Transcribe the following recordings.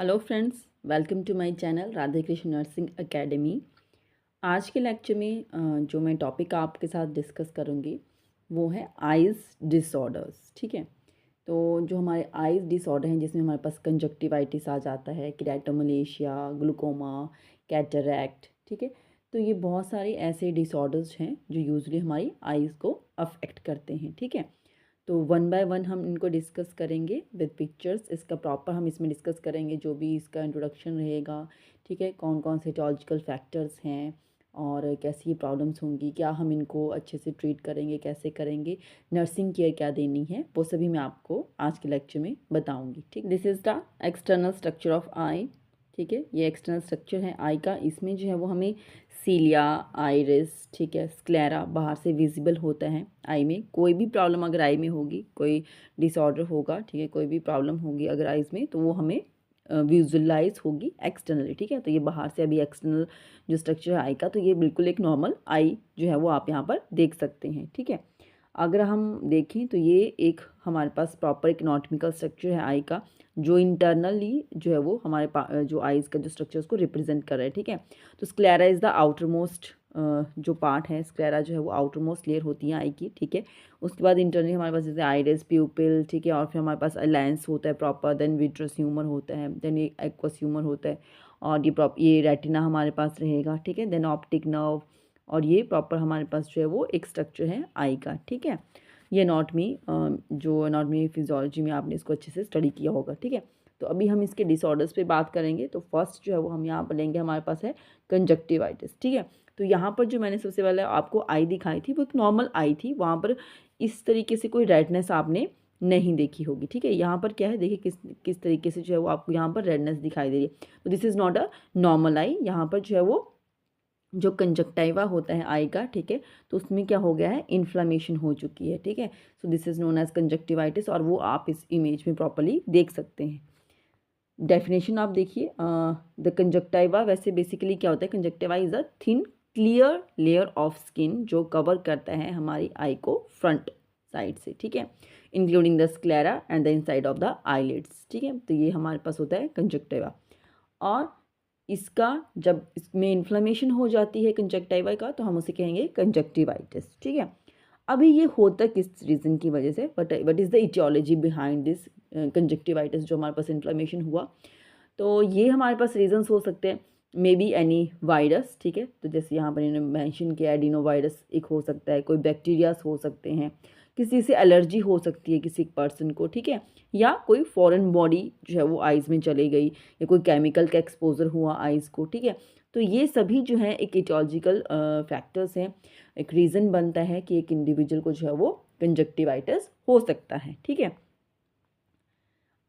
Hello friends, welcome to my channel Radhe Krishna nursing academy. आज के lecture में जो मैं टॉपिक आपके साथ डिस्कस करूँगी वो है आइज़ डिसऑर्डर्स। ठीक है, तो जो हमारे आइज़ डिसऑर्डर हैं जिसमें हमारे पास कंजक्टिवाइटिस आ जाता है, केराटोमलेशिया, ग्लूकोमा, कैटरैक्ट। ठीक है, तो ये बहुत सारे ऐसे डिसऑर्डर्स हैं जो यूजुअली हमारी आइज़ को अफेक्ट करते हैं। ठीक है, तो वन बाय वन हम इनको डिस्कस करेंगे विद पिक्चर्स। इसका प्रॉपर हम इसमें डिस्कस करेंगे, जो भी इसका इंट्रोडक्शन रहेगा। ठीक है, कौन कौन से इटियोलॉजिकल फैक्टर्स हैं और कैसी ये प्रॉब्लम्स होंगी, क्या हम इनको अच्छे से ट्रीट करेंगे, कैसे करेंगे, नर्सिंग केयर क्या देनी है, वो सभी मैं आपको आज के लेक्चर में बताऊंगी। ठीक, this is the external structure of eye. ठीक है, ये एक्सटर्नल स्ट्रक्चर है आई का। इसमें जो है वो हमें सीलिया, आइरिस, ठीक है, स्क्लेरा बाहर से विजिबल होता है। आई में कोई भी प्रॉब्लम अगर आई में होगी, कोई डिसऑर्डर होगा, ठीक है, कोई भी प्रॉब्लम होगी अगर आइज़ में, तो वो हमें विजुअलाइज होगी एक्सटर्नली। ठीक है, तो ये बाहर से अभी एक्सटर्नल जो स्ट्रक्चर है आई का, तो ये बिल्कुल एक नॉर्मल आई जो है वो आप यहाँ पर देख सकते हैं। ठीक है, अगर हम देखें तो ये एक हमारे पास प्रॉपर एक एनाटॉमिकल स्ट्रक्चर है आई का, जो इंटरनली जो है वो हमारे जो आइज़ का जो स्ट्रक्चर उसको रिप्रेजेंट कर रहा है। ठीक है, तो sclera is the outer most जो पार्ट है, स्क्लेरा जो है वो आउटर मोस्ट लेयर होती है आई की। ठीक है, उसके बाद इंटरनली हमारे पास जैसे आइरिस, प्यूपिल, ठीक है, और फिर हमारे पास लेंस होता है प्रॉपर, देन विट्रस ह्यूमर होता है, देन ये एक्वस ह्यूमर होता है, और ये रेटिना हमारे पास रहेगा। ठीक है, देन ऑप्टिक नर्व, और ये प्रॉपर हमारे पास जो है वो एक स्ट्रक्चर है आई का। ठीक है, ये एनाटॉमी जो एनाटॉमी फिजियोलॉजी में आपने इसको अच्छे से स्टडी किया होगा। ठीक है, तो अभी हम इसके डिसऑर्डर्स पे बात करेंगे। तो फर्स्ट जो है वो हम यहाँ पर लेंगे, हमारे पास है कंजक्टिवाइटिस। ठीक है, तो यहाँ पर जो मैंने सबसे पहले आपको आई दिखाई थी वो एक नॉर्मल आई थी, वहाँ पर इस तरीके से कोई रेडनेस आपने नहीं देखी होगी। ठीक है, यहाँ पर क्या है, देखिए किस किस तरीके से जो है वो आपको यहाँ पर रेडनेस दिखाई दे रही है। तो this is not a normal eye. यहाँ पर जो है वो जो कंजक्टाइवा होता है आई का, ठीक है, तो उसमें क्या हो गया है, इन्फ्लामेशन हो चुकी है। ठीक है, so this is known as conjunctivitis, और वो आप इस इमेज में प्रॉपरली देख सकते हैं। डेफिनेशन आप देखिए, द कंजक्टाइवा, वैसे बेसिकली क्या होता है, conjunctiva is a thin clear layer of skin जो कवर करता है हमारी आई को फ्रंट साइड से। ठीक है, including the sclera and the inside of the eyelids. ठीक है, तो ये हमारे पास होता है कंजक्टिवा। और इसका जब इसमें इन्फ्लेमेशन हो जाती है कंजक्टिवा का, तो हम उसे कहेंगे कंजक्टिवाइटिस। ठीक है, अभी ये होता किस रीज़न की वजह से, what is the aetiology behind this conjunctivitis जो हमारे पास इन्फ्लेमेशन हुआ। तो ये हमारे पास रीजंस हो सकते हैं, मे बी एनी वायरस। ठीक है, तो जैसे यहाँ पर इन्होंने मेंशन किया, एडिनो वायरस एक हो सकता है, कोई बैक्टीरियाज हो सकते हैं, किसी से एलर्जी हो सकती है किसी पर्सन को। ठीक है, या कोई फॉरेन बॉडी जो है वो आइज़ में चली गई, या कोई केमिकल का एक्सपोजर हुआ आइज़ को। ठीक है, तो ये सभी जो है एक इटियोलॉजिकल फैक्टर्स हैं, एक रीज़न बनता है कि एक इंडिविजुअल को जो है वो कंजक्टिवाइटिस हो सकता है। ठीक है,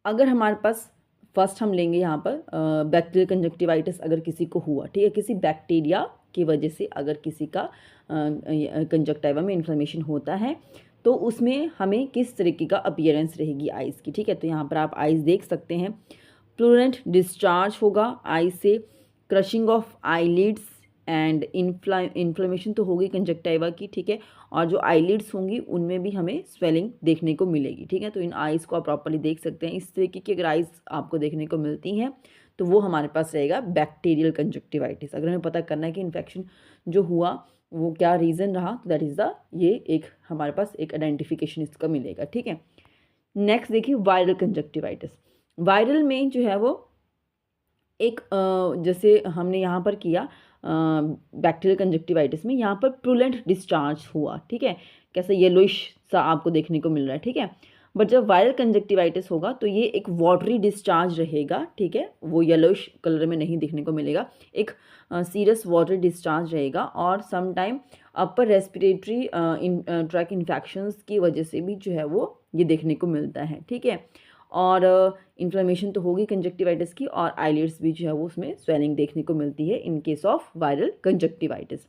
अगर हमारे पास फर्स्ट हम लेंगे यहाँ पर बैक्टीरियल कंजक्टिवाइटिस अगर किसी को हुआ, ठीक है, किसी बैक्टीरिया की वजह से अगर किसी का कंजक्टिवा में इन्फ्लेमेशन होता है, तो उसमें हमें किस तरीके का अपीयरेंस रहेगी आइज़ की। ठीक है, तो यहाँ पर आप आइज़ देख सकते हैं, प्लूरेंट डिस्चार्ज होगा आई से, crushing of eyelids and inflammation तो होगी कंजक्टिवा की। ठीक है, और जो आईलिड्स होंगी उनमें भी हमें स्वेलिंग देखने को मिलेगी। ठीक है, तो इन आइज़ को आप प्रॉपर्ली देख सकते हैं। इस तरीके की अगर आइज़ आपको देखने को मिलती हैं तो वो हमारे पास रहेगा बैक्टीरियल कंजक्टिवाइटिस। अगर हमें पता करना है कि इन्फेक्शन जो हुआ वो क्या रीज़न रहा, तो दैट इज़ द ये एक हमारे पास एक आइडेंटिफिकेशन इसका मिलेगा। ठीक है, नेक्स्ट देखिए वायरल कंजक्टिवाइटिस। वायरल में जो है वो एक जैसे हमने यहाँ पर किया बैक्टीरियल कंजक्टिवाइटिस में, यहाँ पर प्रूलेंट डिस्चार्ज हुआ। ठीक है, कैसे येलोइश सा आपको देखने को मिल रहा है। ठीक है, बट जब वायरल कंजक्टिवाइटिस होगा तो ये एक वाटरी डिस्चार्ज रहेगा। ठीक है, वो येलोइश कलर में नहीं देखने को मिलेगा, एक सीरियस वाटर डिस्चार्ज रहेगा, और some time upper respiratory tract infections की वजह से भी जो है वो ये देखने को मिलता है। ठीक है, और इन्फ्लेमेशन तो होगी कंजक्टिवाइटिस की, और आईलिड्स भी जो है वो उसमें स्वेलिंग देखने को मिलती है in case of viral conjunctivitis.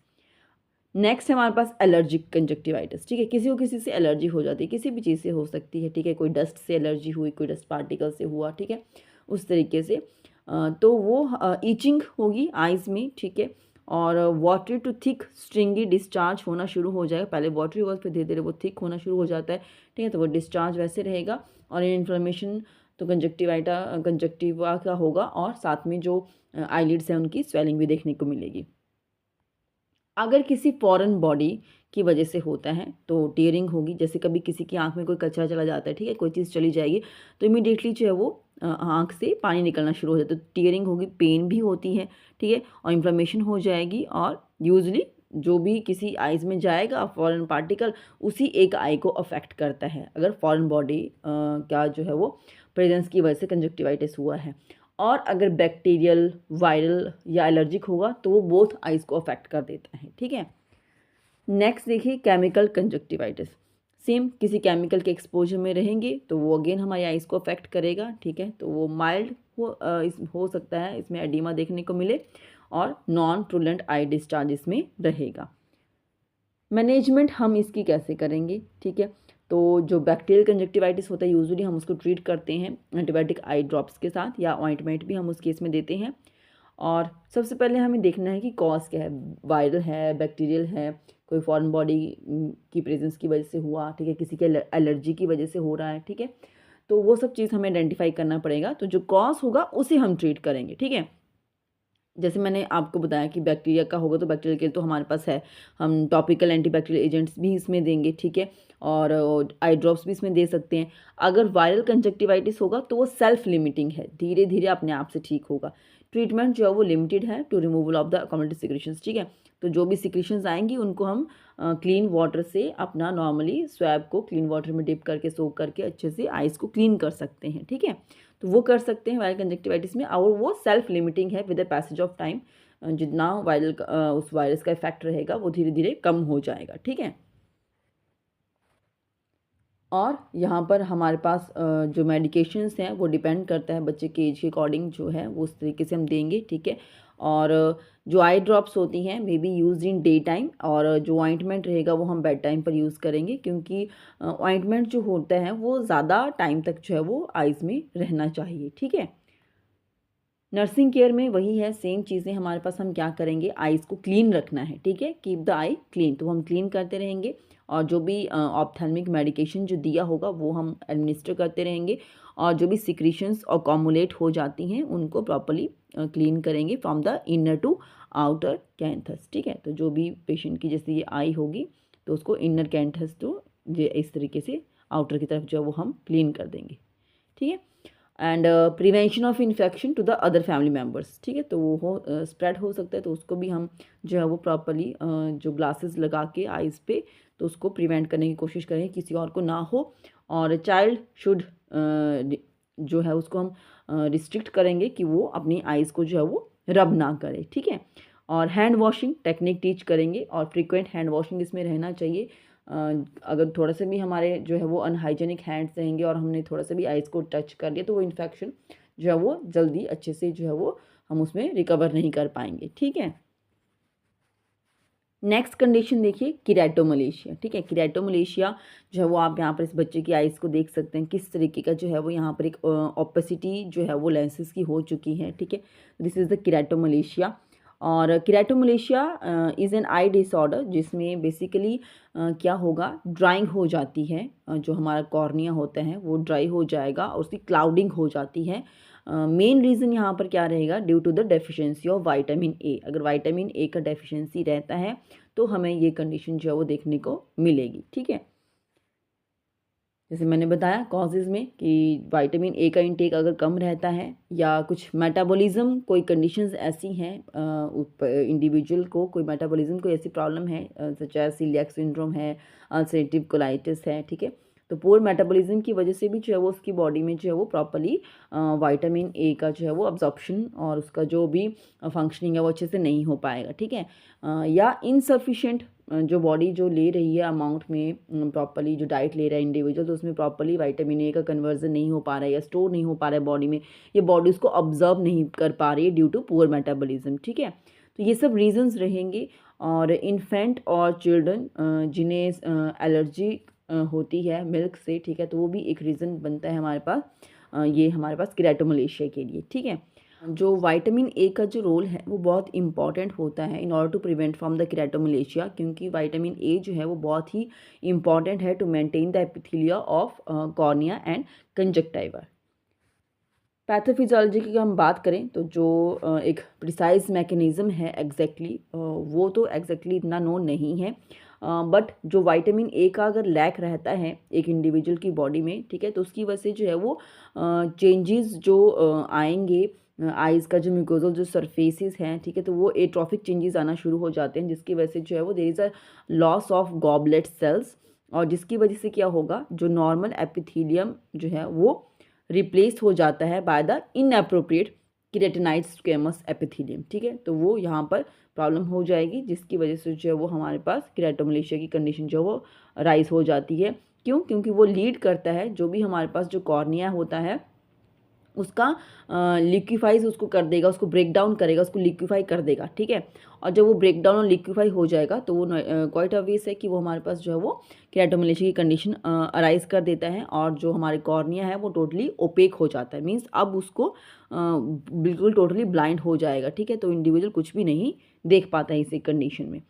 Next है हमारे पास एलर्जिक कंजक्टिवाइटिस। ठीक है, किसी को किसी से एलर्जी हो जाती है, किसी भी चीज़ से हो सकती है। ठीक है, कोई डस्ट से एलर्जी हुई, कोई डस्ट पार्टिकल से हुआ। ठीक है, उस तरीके से तो वो ईचिंग होगी आइज़ में। ठीक है, और watery to thick stringy discharge होना शुरू हो जाएगा। पहले वाटरी होगा, फिर धीरे धीरे वो थिक होना शुरू हो जाता है। ठीक है, तो वो डिस्चार्ज वैसे रहेगा, और इन्फ्लेमेशन तो कंजक्टिवा का होगा और साथ में जो आईलिड्स हैं उनकी स्वेलिंग भी देखने को मिलेगी। अगर किसी फॉरेन बॉडी की वजह से होता है तो टीयरिंग होगी। जैसे कभी किसी की आंख में कोई कचरा चला जाता है, ठीक है, कोई चीज़ चली जाएगी तो इमीडिएटली जो है वो आंख से पानी निकलना शुरू हो जाता है, तो टीयरिंग होगी, पेन भी होती है, ठीक है, और इन्फ्लेमेशन हो जाएगी। और यूजली जो भी किसी आइज़ में जाएगा फॉरेन पार्टिकल उसी एक आई को अफेक्ट करता है, अगर फॉरेन बॉडी क्या जो है वो प्रेजेंस की वजह से कंजक्टिवाइटिस हुआ है। और अगर बैक्टीरियल, वायरल या एलर्जिक होगा तो वो बोथ आइज़ को अफेक्ट कर देता है, ठीक है। नेक्स्ट देखिए केमिकल कंजक्टिवाइटिस। सेम किसी केमिकल के एक्सपोजर में रहेंगे तो वो अगेन हमारी आइज़ को अफेक्ट करेगा, ठीक है। तो वो माइल्ड हो सकता है, इसमें एडिमा देखने को मिले और नॉन प्रूलेंट आई डिस्चार्ज इसमें रहेगा। मैनेजमेंट हम इसकी कैसे करेंगे, ठीक है। तो जो बैक्टीरियल कंजक्टिवाइटिस होता है यूजुअली हम उसको ट्रीट करते हैं एंटीबायोटिक आई ड्रॉप्स के साथ, या ऑइंटमेंट भी हम उस केस में देते हैं। और सबसे पहले हमें देखना है कि कॉज क्या है, वायरल है, बैक्टीरियल है, कोई फॉरेन बॉडी की प्रेजेंस की वजह से हुआ, ठीक है, किसी के एलर्जी की वजह से हो रहा है, ठीक है। तो वो सब चीज़ हमें आइडेंटिफाई करना पड़ेगा। तो जो कॉज होगा उसे हम ट्रीट करेंगे, ठीक है। जैसे मैंने आपको बताया कि बैक्टीरिया का होगा तो बैक्टीरिया के लिए तो हमारे पास है, हम टॉपिकल एंटीबैक्टीरियल एजेंट्स भी इसमें देंगे, ठीक है, और आई ड्रॉप्स भी इसमें दे सकते हैं। अगर वायरल कंजक्टिवाइटिस होगा तो वो सेल्फ लिमिटिंग है, धीरे धीरे अपने आप से ठीक होगा। ट्रीटमेंट जो है वो लिमिटेड है to removal of the accommodative secretions, ठीक है। तो जो भी सिक्रीशंस आएंगी उनको हम क्लीन वाटर से अपना नॉर्मली स्वैब को क्लीन वाटर में डिप करके सोक करके अच्छे से आइज़ को क्लीन कर सकते हैं, ठीक है। तो वो कर सकते हैं वायरल कंजक्टिवाइटिस में, और वो सेल्फ लिमिटिंग है with the passage of time. जितना वायरल उस वायरस का इफेक्ट रहेगा वो धीरे धीरे कम हो जाएगा, ठीक है। और यहाँ पर हमारे पास जो मेडिकेशंस हैं वो डिपेंड करता है बच्चे के एज के अकॉर्डिंग जो है वो उस तरीके से हम देंगे, ठीक है। और जो आई ड्रॉप्स होती हैं may be use in day time, और जो ऑइंटमेंट रहेगा वो हम बेड टाइम पर यूज़ करेंगे, क्योंकि ऑइंटमेंट जो होता है वो ज़्यादा टाइम तक जो है वो आइज़ में रहना चाहिए, ठीक है। नर्सिंग केयर में वही है, सेम चीज़ें हमारे पास, हम क्या करेंगे, आइज़ को क्लीन रखना है, ठीक है, कीप द आई क्लीन, तो हम क्लीन करते रहेंगे। और जो भी ऑप्थेल्मिक मेडिकेशन जो दिया होगा वो हम एडमिनिस्टर करते रहेंगे, और जो भी सिक्रीशंस और कॉमुलेट हो जाती हैं उनको प्रॉपरली क्लीन करेंगे from the inner to outer canthus, ठीक है। तो जो भी पेशेंट की जैसे ये आई होगी तो उसको इनर कैंथस टू ये इस तरीके से आउटर की तरफ जो है वो हम क्लीन कर देंगे, ठीक है। And prevention of infection to the other family members, ठीक है। तो वो स्प्रेड हो सकता है, तो उसको भी हम जो है वो प्रॉपरली जो ग्लासेस लगा के आइज़ पे तो उसको प्रिवेंट करने की कोशिश करें किसी और को ना हो। और चाइल्ड शुड जो है उसको हम रिस्ट्रिक्ट करेंगे कि वो अपनी आइज़ को जो है वो रब ना करे, ठीक है। और हैंड वॉशिंग टेक्निक टीच करेंगे, और फ्रीक्वेंट हैंड वॉशिंग इसमें रहना चाहिए। अगर थोड़ा सा भी हमारे जो है वो अनहाइजेनिक हैंड्स रहेंगे और हमने थोड़ा सा भी आइज़ को टच कर लिया तो वो इन्फेक्शन जो है वो जल्दी अच्छे से जो है वो हम उसमें रिकवर नहीं कर पाएंगे, ठीक है। नेक्स्ट कंडीशन देखिए किरेटोमलेशिया, ठीक है। किरेटोमलेशिया जो है वो आप यहाँ पर इस बच्चे की आइज़ को देख सकते हैं किस तरीके का जो है वो यहाँ पर एक ओपेसिटी जो है वो लेंसेज की हो चुकी है, ठीक है। This is the keratomalacia. और keratomalacia is an eye disorder जिसमें बेसिकली क्या होगा, ड्राइंग हो जाती है, जो हमारा कॉर्निया होता है वो ड्राई हो जाएगा और उसकी क्लाउडिंग हो जाती है। मेन रीज़न यहाँ पर क्या रहेगा, due to the deficiency of vitamin A. अगर विटामिन ए का डेफिशिएंसी रहता है तो हमें ये कंडीशन जो है वो देखने को मिलेगी, ठीक है। जैसे मैंने बताया कॉजेज़ में कि विटामिन ए का इंटेक अगर कम रहता है, या कुछ मेटाबॉलिज्म कोई कंडीशंस ऐसी हैं इंडिविजुअल को कोई मेटाबॉलिज्म कोई ऐसी प्रॉब्लम है सच एज सीलिएक सिंड्रोम है, अल्सरेटिव कोलाइटिस है, ठीक है। तो पुअर मेटाबॉलिज्म की वजह से भी जो है वो उसकी बॉडी में जो है वो प्रॉपरली विटामिन ए का जो है वो अब्जॉर्प्शन और उसका जो भी फंक्शनिंग है वो अच्छे से नहीं हो पाएगा, ठीक है। या इनसफिशेंट जो बॉडी जो ले रही है अमाउंट में प्रॉपरली जो डाइट ले रहा है इंडिविजुअल, तो उसमें प्रॉपरली विटामिन ए का कन्वर्जन नहीं हो पा रहा है या स्टोर नहीं हो पा रहा है बॉडी में, ये बॉडी उसको ऑब्जर्व नहीं कर पा रही है ड्यू टू पुअर मेटाबॉलिज्म, ठीक है। तो ये सब रीजंस रहेंगे। और इन्फेंट और चिल्ड्रन जिन्हें एलर्जी होती है मिल्क से, ठीक है, तो वो भी एक रीज़न बनता है हमारे पास ये हमारे पास किरेटोमलेशिया के लिए, ठीक है। जो विटामिन ए का जो रोल है वो बहुत इंपॉर्टेंट होता है in order to prevent from the keratomalacia, क्योंकि विटामिन ए जो है वो बहुत ही इंपॉर्टेंट है to maintain the epithelia of cornea and conjunctiva. Pathophysiology की हम बात करें तो जो एक प्रिसाइज मैकेनिज़्म है एग्जैक्टली वो तो एग्जैक्टली इतना नोन नहीं है, बट जो विटामिन ए का अगर लैक रहता है एक इंडिविजुअल की बॉडी में, ठीक है, तो उसकी वजह से जो है वो चेंजेस जो आएंगे आइज़ का जो म्यूकोजल जो सरफेसेस हैं, ठीक है, तो वो एट्रोफिक चेंजेस आना शुरू हो जाते हैं, जिसकी वजह से जो है वो there is a loss of goblet cells, और जिसकी वजह से क्या होगा, जो नॉर्मल एपिथेलियम जो है वो रिप्लेस हो जाता है by the inappropriate keratinised squamous epithelium, ठीक है, तो वो यहाँ पर प्रॉब्लम हो जाएगी, जिसकी वजह से जो है वो हमारे पास केराटोमलेशिया की कंडीशन जो है वो राइज हो जाती है। क्यों? क्योंकि वो लीड करता है जो भी हमारे पास जो कॉर्निया होता है उसका लिक्विफाइज उसको कर देगा, उसको ब्रेक डाउन करेगा, उसको लिक्विफाई कर देगा, ठीक है, और जब वो ब्रेक डाउन और लिक्विफाई हो जाएगा तो वो क्वाइट ऑब्वियस है कि वो हमारे पास जो है वो केराटोमलेशिया की कंडीशन अराइज कर देता है, और जो हमारे कॉर्निया है वो टोटली ओपेक हो जाता है, मीन्स अब उसको बिल्कुल टोटली ब्लाइंड हो जाएगा, ठीक है, तो इंडिविजुअल कुछ भी नहीं देख पाता है इस कंडीशन में।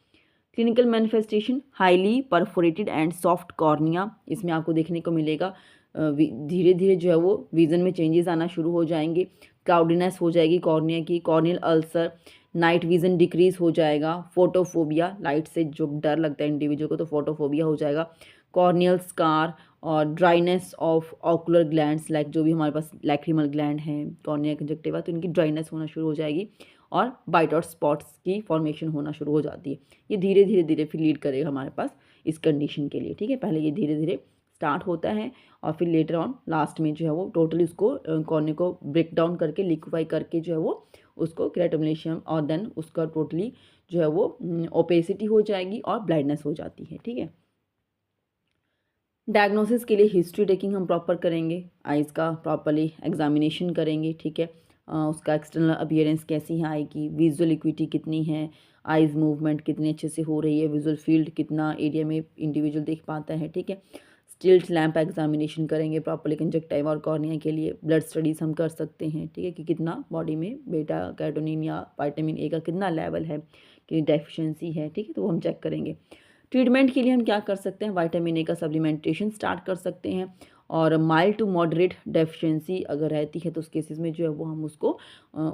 Clinical manifestation highly perforated and soft cornea, इसमें आपको देखने को मिलेगा धीरे धीरे जो है वो विज़न में चेंजेस आना शुरू हो जाएंगे, क्लाउडीनेस हो जाएगी कॉर्निया की, corneal ulcer, night vision decrease हो जाएगा, फोटोफोबिया, लाइट से जो डर लगता है इंडिविजुअल को तो फोटोफोबिया हो जाएगा, कॉर्नियल स्कार, और dryness of ocular glands, like जो भी हमारे पास लैक्रिमल ग्लैंड हैं कॉर्निया कंजक्टिवा, तो इनकी ड्राइनेस होना शुरू हो जाएगी, और बाइट और स्पॉट्स की फॉर्मेशन होना शुरू हो जाती है। ये धीरे धीरे धीरे फिर लीड करेगा हमारे पास इस कंडीशन के लिए, ठीक है, पहले ये धीरे धीरे स्टार्ट होता है और फिर लेटर ऑन लास्ट में जो है वो टोटली उसको कॉर्निया को ब्रेक डाउन करके लिक्विफाई करके जो है वो उसको केराटोमलेशियम, और देन उसका टोटली जो है वो ओपेसिटी हो जाएगी और ब्लाइंडनेस हो जाती है, ठीक है। डायग्नोसिस के लिए हिस्ट्री टेकिंग हम प्रॉपर करेंगे, आइज़ का प्रॉपरली एग्जामिनेशन करेंगे, ठीक है, उसका एक्सटर्नल अपीयरेंस कैसी है, आई की विजुअल इक्विटी कितनी है, आइज़ मूवमेंट कितनी अच्छे से हो रही है, विजुअल फील्ड कितना एरिया में इंडिविजुअल देख पाता है, ठीक है, स्टिल्ट लैम्प एग्जामिनेशन करेंगे प्रॉपरली कंजक्टिवा और कॉर्निया के लिए, ब्लड स्टडीज़ हम कर सकते हैं, ठीक है, कि कितना बॉडी में बेटा कैरोटीन या विटामिन ए का कितना लेवल है, कि डेफिशिएंसी है, ठीक है, तो वो हम चेक करेंगे। ट्रीटमेंट के लिए हम क्या कर सकते हैं, विटामिन ए का सप्लीमेंटेशन स्टार्ट कर सकते हैं, और माइल्ड टू मॉडरेट डेफिशिएंसी अगर रहती है तो उस केसेस में जो है वो हम उसको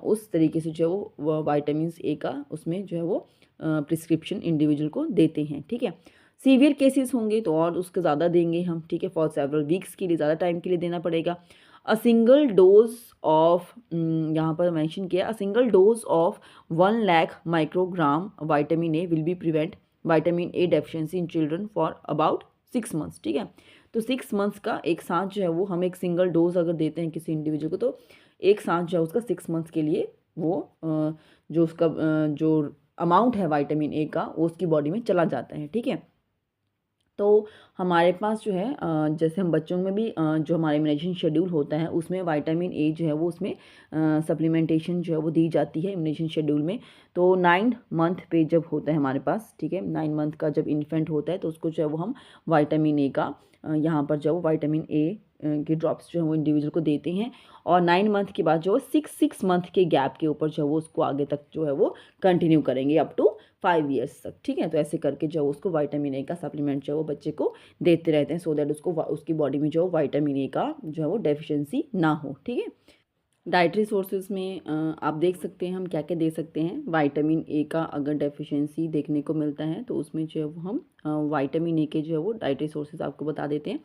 उस तरीके से जो है वो विटामिन ए का उसमें जो है वो प्रिस्क्रिप्शन इंडिविजुअल को देते हैं, ठीक है। सीवियर केसेस होंगे तो और उसके ज़्यादा देंगे हम, ठीक है, फॉर सेवरल वीक्स के लिए, ज़्यादा टाइम के लिए देना पड़ेगा। अ सिंगल डोज ऑफ, यहाँ पर मेंशन किया, a single dose of 1 lakh microgram vitamin A will be prevent vitamin A deficiency in children for about 6 months, ठीक है, तो 6 मंथ्स का एक साथ जो है वो हम एक सिंगल डोज अगर देते हैं किसी इंडिविजुअल को तो एक साथ जो है उसका 6 मंथ्स के लिए वो जो उसका जो अमाउंट है विटामिन ए का वो उसकी बॉडी में चला जाता है, ठीक है। तो हमारे पास जो है जैसे हम बच्चों में भी जो हमारा इम्यूनाइजेशन शेड्यूल होता है उसमें विटामिन ए जो है वो उसमें सप्लीमेंटेशन जो है वो दी जाती है इम्यूनाइजेशन शेड्यूल में। तो 9 मंथ पे जब होता है हमारे पास, ठीक है, 9 मंथ का जब इन्फेंट होता है तो उसको जो है वो हम विटामिन ए का यहाँ पर जो विटामिन ए के ड्रॉप्स जो है वो इंडिविजुअल को देते हैं, और 9 मंथ के बाद जो 6 मंथ के गैप के ऊपर जो है वो उसको आगे तक जो है वो कंटिन्यू करेंगे अप टू 5 ईयर्स तक, ठीक है, तो ऐसे करके जो उसको विटामिन ए का सप्लीमेंट जो है वो बच्चे को देते रहते हैं, सो दैट उसको उसकी बॉडी में जो विटामिन ए का जो है वो डेफिशिएंसी ना हो, ठीक है। डाइटरी सोर्सेज में आप देख सकते हैं हम क्या क्या दे सकते हैं, विटामिन ए का अगर डेफिशिएंसी देखने को मिलता है तो उसमें जो है वो हम विटामिन ए के जो है वो डाइटरी सोर्सेज आपको बता देते हैं।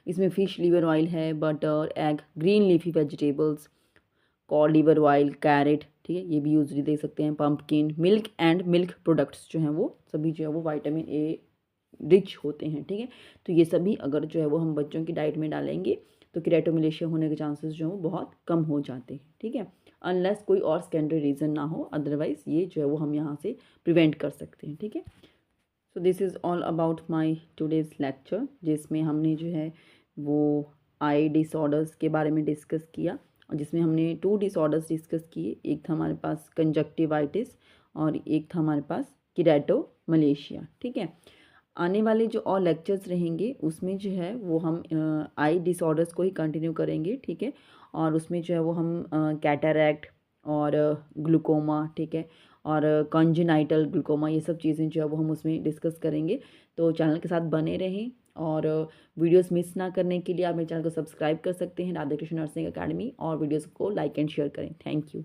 इसमें फ़िश लीवर ऑयल है, butter, egg, green leafy vegetables, cod liver oil, carrot, ठीक है, ये भी यूजली दे सकते हैं, pumpkin, milk and milk products जो हैं वो सभी जो है वो विटामिन ए रिच होते हैं, ठीक है, तो ये सभी अगर जो है वो हम बच्चों की डाइट में डालेंगे तो केराटोमलेशिया होने के चांसेस जो है वो बहुत कम हो जाते हैं, ठीक है, अनलेस कोई और सेकेंडरी रीज़न ना हो, अदरवाइज ये जो है वो हम यहाँ से प्रिवेंट कर सकते हैं, ठीक है। So this is all about my today's lecture, जिसमें हमने जो है वो आई डिसऑर्डर्स के बारे में डिस्कस किया, और जिसमें हमने 2 डिसऑर्डर्स डिस्कस किए, एक था हमारे पास कंजक्टिवाइटिस और एक था हमारे पास केराटोमलेशिया, ठीक है। आने वाले जो और लेक्चर्स रहेंगे उसमें जो है वो हम आई डिसऑर्डर्स को ही कंटिन्यू करेंगे, ठीक है, और उसमें जो है वो हम कैटरैक्ट और ग्लूकोमा, ठीक है, और कॉन्जेनाइटल ग्लूकोमा, ये सब चीज़ें जो है वो हम उसमें डिस्कस करेंगे, तो चैनल के साथ बने रहें और वीडियोस मिस ना करने के लिए आप मेरे चैनल को सब्सक्राइब कर सकते हैं, राधा कृष्ण नर्सिंग अकेडमी, और वीडियोस को लाइक एंड शेयर करें। Thank you.